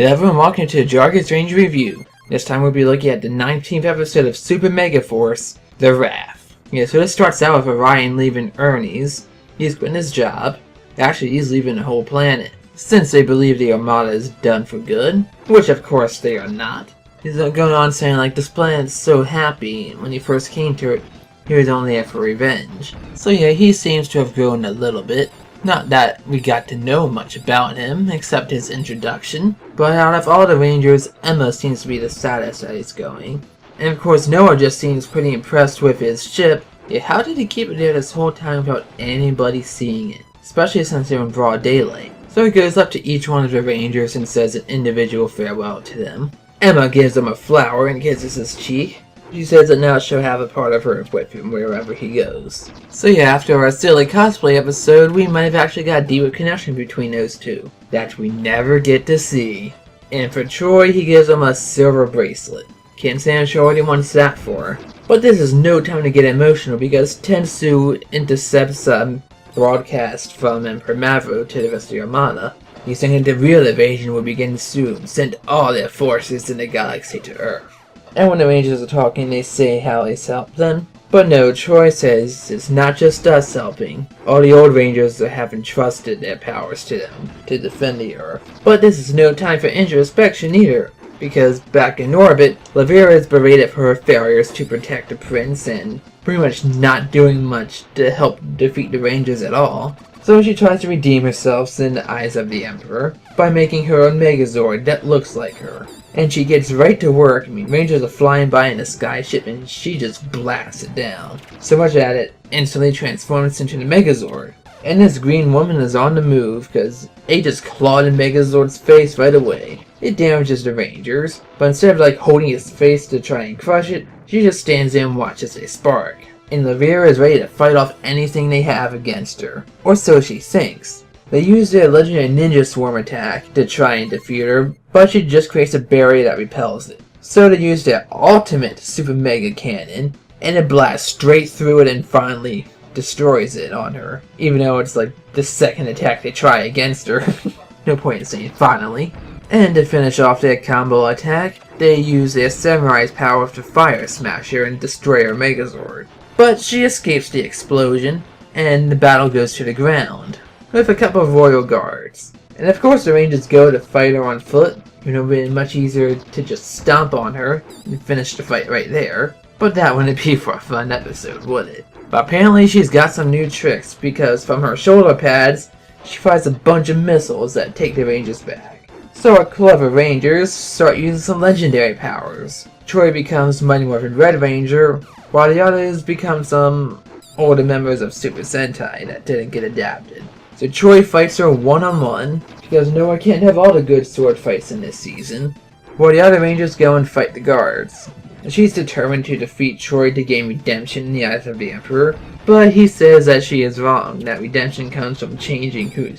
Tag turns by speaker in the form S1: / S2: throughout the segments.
S1: Hello everyone, welcome to Jargus Ranger Review. This time we'll be looking at the 19th episode of Super Megaforce, The Wrath. So this starts out with Orion leaving Ernie's. He's quitting his job. Actually, he's leaving the whole planet, since they believe the Armada is done for good, which of course they are not. He's going on saying like, this planet's so happy, when he first came to it, he was only there for revenge. So yeah, he seems to have grown a little bit. Not that we got to know much about him, except his introduction, but out of all the Rangers, Emma seems to be the saddest that he's going. And of course Noah just seems pretty impressed with his ship. Yeah, how did he keep it there this whole time without anybody seeing it? Especially since they're in broad daylight. So he goes up to each one of the Rangers and says an individual farewell to them. Emma gives him a flower and kisses his cheek. She says that now she'll have a part of her with him wherever he goes. So yeah, after our silly cosplay episode, we might have actually got a deeper connection between those two that we never get to see. And for Troy, he gives him a silver bracelet. Can't say I'm sure what he wants that for. But this is no time to get emotional because Tensu intercepts a broadcast from Emperor Mavro to the rest of the Armada. He's saying the real invasion will begin soon. Send all their forces in the galaxy to Earth. And when the Rangers are talking, they say how he's helped them. But no, Troy says it's not just us helping. All the old Rangers have entrusted their powers to them to defend the Earth. But this is no time for introspection either, because back in orbit, Lavera is berated for her failures to protect the Prince and pretty much not doing much to help defeat the Rangers at all. So she tries to redeem herself in the eyes of the Emperor by making her a Megazord that looks like her. And she gets right to work. I mean, Rangers are flying by in a skyship and she just blasts it down. So much that it instantly transforms into the Megazord. And this green woman is on the move because it just clawed in Megazord's face right away. It damages the Rangers, but instead of like holding its face to try and crush it, she just stands there and watches it spark. And Lavera is ready to fight off anything they have against her. Or so she thinks. They use their legendary ninja swarm attack to try and defeat her, but she just creates a barrier that repels it. So they use their ultimate super mega cannon, and it blasts straight through it and finally destroys it on her. Even though it's like the second attack they try against her. No point in saying finally. And to finish off their combo attack, they use their samurai's power to fire smash her and destroy her Megazord. But she escapes the explosion, and the battle goes to the ground, with a couple of royal guards. And of course the Rangers go to fight her on foot. It would have been much easier to just stomp on her and finish the fight right there. But that wouldn't be for a fun episode, would it? But apparently she's got some new tricks, because from her shoulder pads, she fires a bunch of missiles that take the Rangers back. So our clever Rangers start using some legendary powers. Troy becomes Mighty Morphin Red Ranger, while the others become some older members of Super Sentai that didn't get adapted. So Troy fights her one-on-one, because Noah can't have all the good sword fights in this season, while the other Rangers go and fight the guards. And she's determined to defeat Troy to gain redemption in the eyes of the Emperor, but he says that she is wrong, that redemption comes from changing who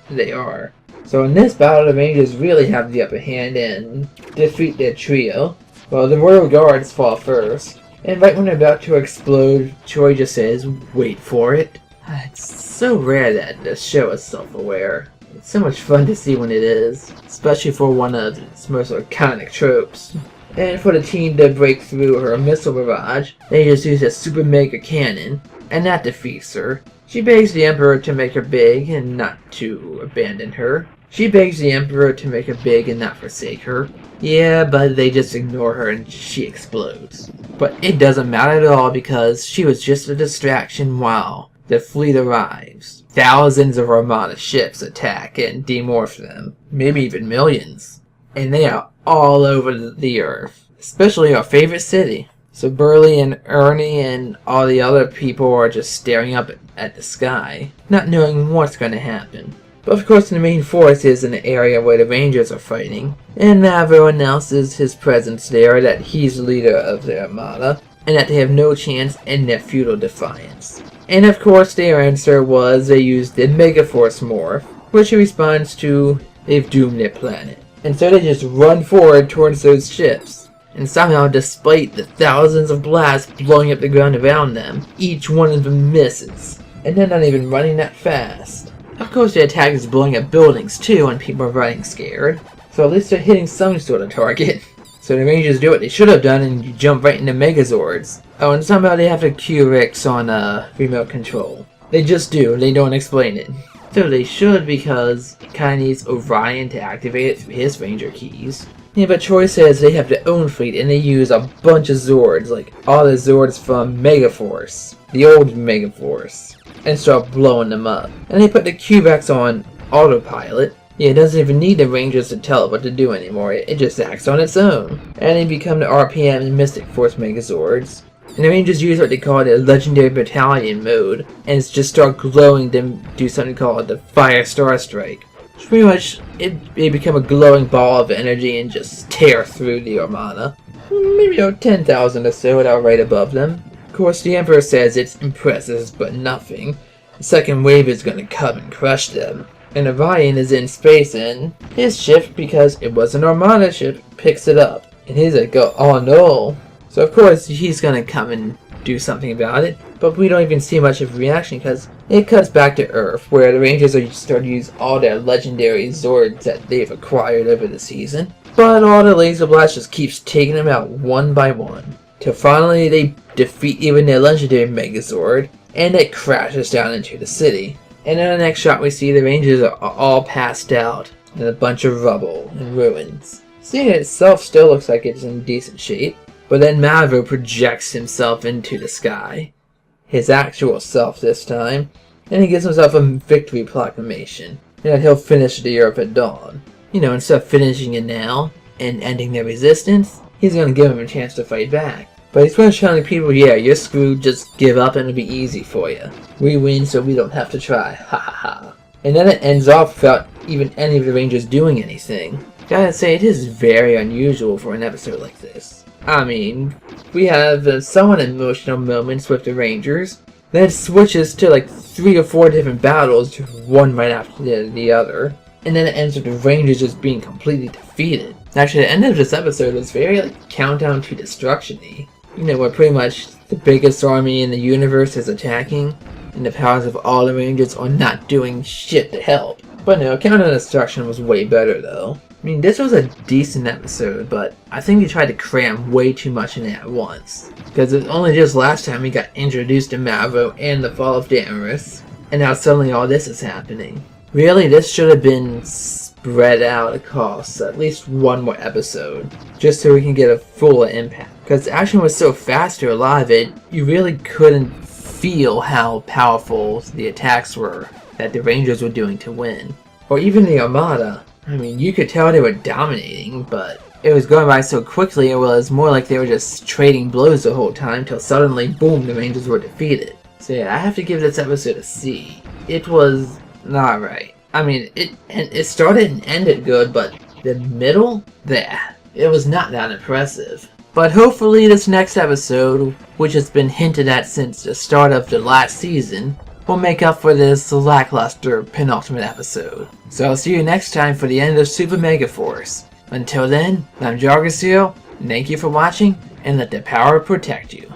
S1: they are. So in this battle, the Rangers really have the upper hand and defeat their trio, while the Royal Guards fall first. And right when they're about to explode, Troy just says, "Wait for it." It's so rare that the show is self-aware. It's so much fun to see when it is, especially for one of its most iconic tropes. And for the team to break through her missile barrage, they just use a super mega cannon, and that defeats her. She begs the Emperor to make her big and not to abandon her. She begs the Emperor to make her big and not forsake her. Yeah, but they just ignore her and she explodes. But it doesn't matter at all because she was just a distraction while the fleet arrives. Thousands of Armada ships attack and demorph them, maybe even millions. And they are all over the Earth, especially our favorite city. So Burley and Ernie and all the other people are just staring up at the sky, not knowing what's going to happen. But of course the main force is in the area where the Rangers are fighting, and Mavro announces his presence there, that he's the leader of the Armada, and that they have no chance in their futile defiance. And of course their answer was they used the Megaforce morph, which he responds to, they've doomed their planet. And so they just run forward towards those ships. And somehow, despite the thousands of blasts blowing up the ground around them, each one of them misses. And they're not even running that fast. Of course the attack is blowing up buildings too and people are running scared. So at least they're hitting some sort of target. So the Rangers do what they should have done and you jump right into Megazords. Oh, and somehow they have to Q-Rex on remote control. They just do, they don't explain it. So they should, because it kinda needs Orion to activate it through his Ranger keys. Yeah, but Troy says they have their own fleet and they use a bunch of Zords, like all the Zords from Megaforce, the old Megaforce, and start blowing them up. And they put the Q-Rex on autopilot. Yeah, it doesn't even need the Rangers to tell it what to do anymore, it just acts on its own. And they become the RPM and Mystic Force Megazords. And the Rangers use what they call the Legendary Battalion mode, and it's just start glowing to do something called the Fire Star Strike. Which pretty much, they become a glowing ball of energy and just tear through the Armada. Maybe 10,000 or so without right above them. Of course, the Emperor says it's impressive, but nothing. The second wave is gonna come and crush them. And Orion is in space and his ship, because it was an Armada ship, picks it up. And he's like, oh no. So of course he's gonna come and do something about it, but we don't even see much of a reaction because it cuts back to Earth, where the Rangers are starting to use all their legendary Zords that they've acquired over the season. But all the laser blast just keeps taking them out one by one, till finally they defeat even their legendary Megazord, and it crashes down into the city. And in the next shot we see the Rangers are all passed out in a bunch of rubble and ruins. The city itself still looks like it's in decent shape, but then Mavro projects himself into the sky, his actual self this time, and he gives himself a victory proclamation, and that he'll finish the Earth at dawn. You know, instead of finishing it now and ending their resistance, he's gonna give them a chance to fight back. But he's gonna tell the people, yeah, you're screwed, just give up and it'll be easy for you. We win so we don't have to try, ha ha ha. And then it ends off without even any of the Rangers doing anything. Gotta say, it is very unusual for an episode like this. I mean, we have somewhat emotional moments with the Rangers, then it switches to like 3 or 4 different battles, one right after the other, and then it ends with the Rangers just being completely defeated. Actually, the end of this episode is very like Countdown to Destruction-y. You know, where pretty much the biggest army in the universe is attacking, and the powers of all the Rangers are not doing shit to help. But no, Countdown to Destruction was way better though. I mean, this was a decent episode, but I think they tried to cram way too much in it at once. Because it was only just last time we got introduced to Mavro and the fall of Damaris, and now suddenly all this is happening. Really, this should have been spread out across at least one more episode, just so we can get a fuller impact. Because the action was so fast through a lot of it, you really couldn't feel how powerful the attacks were that the Rangers were doing to win. Or even the Armada. I mean, you could tell they were dominating, but it was going by so quickly it was more like they were just trading blows the whole time till suddenly, boom, the Rangers were defeated. So yeah, I have to give this episode a C. It was not right. I mean, it started and ended good, but the middle? There. It was not that impressive. But hopefully this next episode, which has been hinted at since the start of the last season, will make up for this lackluster penultimate episode. So I'll see you next time for the end of Super Megaforce. Until then, I'm Jargus here, thank you for watching, and let the power protect you.